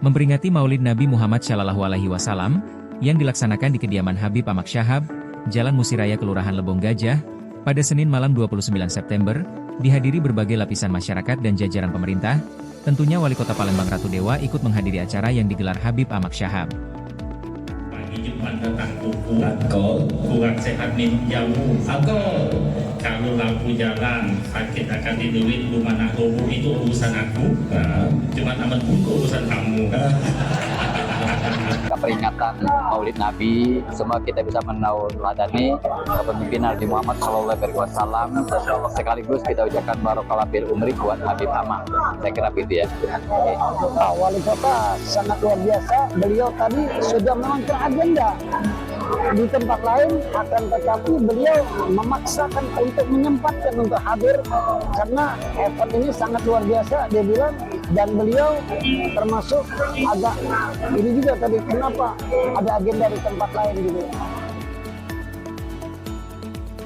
Memperingati Maulid Nabi Muhammad SAW yang dilaksanakan di kediaman Habib Ahmad Syahab, Jalan Musiraya Kelurahan Lebong Gajah, pada Senin malam 29 September, dihadiri berbagai lapisan masyarakat dan jajaran pemerintah. Tentunya Wali Kota Palembang Ratu Dewa ikut menghadiri acara yang digelar Habib Ahmad Syahab. Pagi Jumat datang kuku, kurang sehat minum jamu. Kalau lampu jalan, sakit akan diduit, rumah nak roboh itu urusan aku. Cuma aman buku urusan kamu. Peringatan Maulid Nabi, semua kita bisa meneladani kepemimpinan Nabi Muhammad SAW, sekaligus kita ucapkan barokallah fil umri buat Habib Ahmad. Saya kira begitu ya. Wali Kota sangat luar biasa. Beliau tadi sudah mengangkat agenda di tempat lain, akan tetapi beliau memaksakan untuk menyempatkan untuk hadir karena event ini sangat luar biasa, dia bilang. Dan beliau termasuk agak ini juga tadi, kenapa ada agenda di tempat lain gitu.